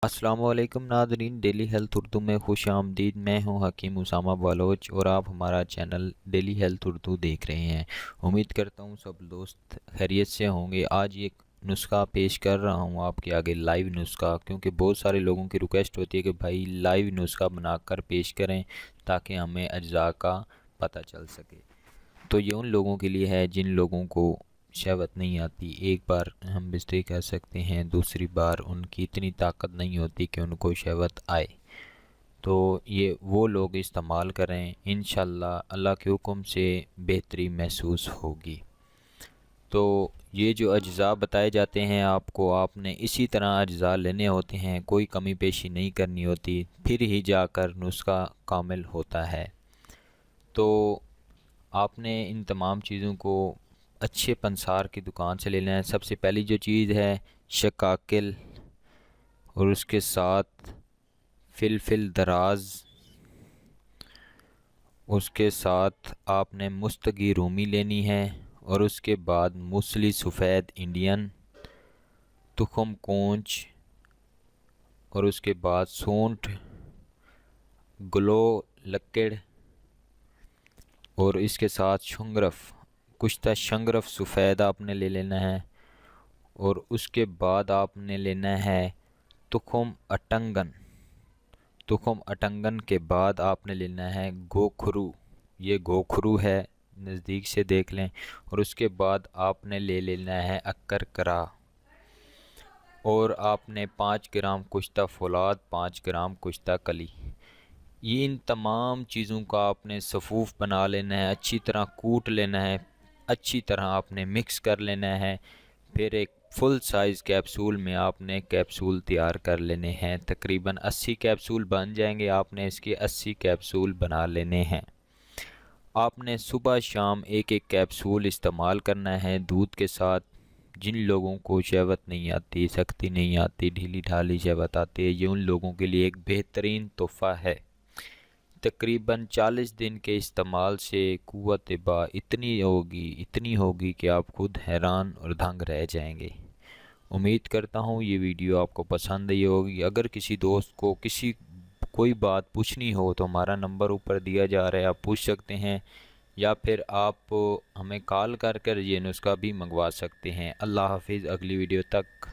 السلام علیکم ناظرین، ڈیلی ہیلتھ اردو میں خوش آمدید۔ میں ہوں حکیم اسامہ بالوچ اور آپ ہمارا چینل ڈیلی ہیلتھ اردو دیکھ رہے ہیں۔ امید کرتا ہوں سب دوست خیریت سے ہوں گے۔ آج ایک نسخہ پیش کر رہا ہوں آپ کے آگے، لائیو نسخہ، کیونکہ بہت سارے لوگوں کی ریکویسٹ ہوتی ہے کہ بھائی لائیو نسخہ بنا کر پیش کریں تاکہ ہمیں اجزاء کا پتہ چل سکے۔ تو یہ ان لوگوں کے لیے ہے جن لوگوں کو شہوت نہیں آتی۔ ایک بار ہم بستری کر سکتے ہیں، دوسری بار ان کی اتنی طاقت نہیں ہوتی کہ ان کو شہوت آئے، تو یہ وہ لوگ استعمال کریں، انشاءاللہ اللہ کے حکم سے بہتری محسوس ہوگی۔ تو یہ جو اجزاء بتائے جاتے ہیں آپ نے اسی طرح اجزاء لینے ہوتے ہیں، کوئی کمی پیشی نہیں کرنی ہوتی، پھر ہی جا کر نسخہ کامل ہوتا ہے۔ تو آپ نے ان تمام چیزوں کو اچھے پنسار کی دکان سے لینا ہے۔ سب سے پہلی جو چیز ہے شکاکل، اور اس کے ساتھ فلفل دراز، اس کے ساتھ آپ نے مستگی رومی لینی ہے، اور اس کے بعد موسلی سفید انڈین، تخم کونچ، اور اس کے بعد سونٹھ، گلو لکڑ، اور اس کے ساتھ شنگرف، کشتہ شنگرف سفید آپ نے لے لینا ہے، اور اس کے بعد آپ نے لینا ہے تخم اٹنگن۔ تخم اٹنگن کے بعد آپ نے لینا ہے گوکھرو، یہ گوکھرو ہے، نزدیک سے دیکھ لیں، اور اس کے بعد آپ نے لے لینا ہے اکر کرا، اور آپ نے 5 گرام کشتہ فولاد، 5 گرام کشتہ کلی۔ یہ ان تمام چیزوں کا آپ نے صفوف بنا لینا ہے، اچھی طرح کوٹ لینا ہے، اچھی طرح آپ نے مکس کر لینا ہے۔ پھر ایک فل سائز کیپسول میں آپ نے کیپسول تیار کر لینے ہیں، تقریباً 80 کیپسول بن جائیں گے، آپ نے اس کے 80 کیپسول بنا لینے ہیں۔ آپ نے صبح شام ایک ایک کیپسول استعمال کرنا ہے دودھ کے ساتھ۔ جن لوگوں کو شہوت نہیں آتی، سختی نہیں آتی، ڈھیلی ڈھالی شہوت آتی ہے، یہ ان لوگوں کے لیے ایک بہترین تحفہ ہے۔ تقریباً 40 دن کے استعمال سے قوت با اتنی ہوگی کہ آپ خود حیران اور دنگ رہ جائیں گے۔ امید کرتا ہوں یہ ویڈیو آپ کو پسند آئی ہوگی۔ اگر کسی دوست کو کوئی بات پوچھنی ہو تو ہمارا نمبر اوپر دیا جا رہا ہے، آپ پوچھ سکتے ہیں، یا پھر آپ ہمیں کال کر یہ نسخہ بھی منگوا سکتے ہیں۔ اللہ حافظ، اگلی ویڈیو تک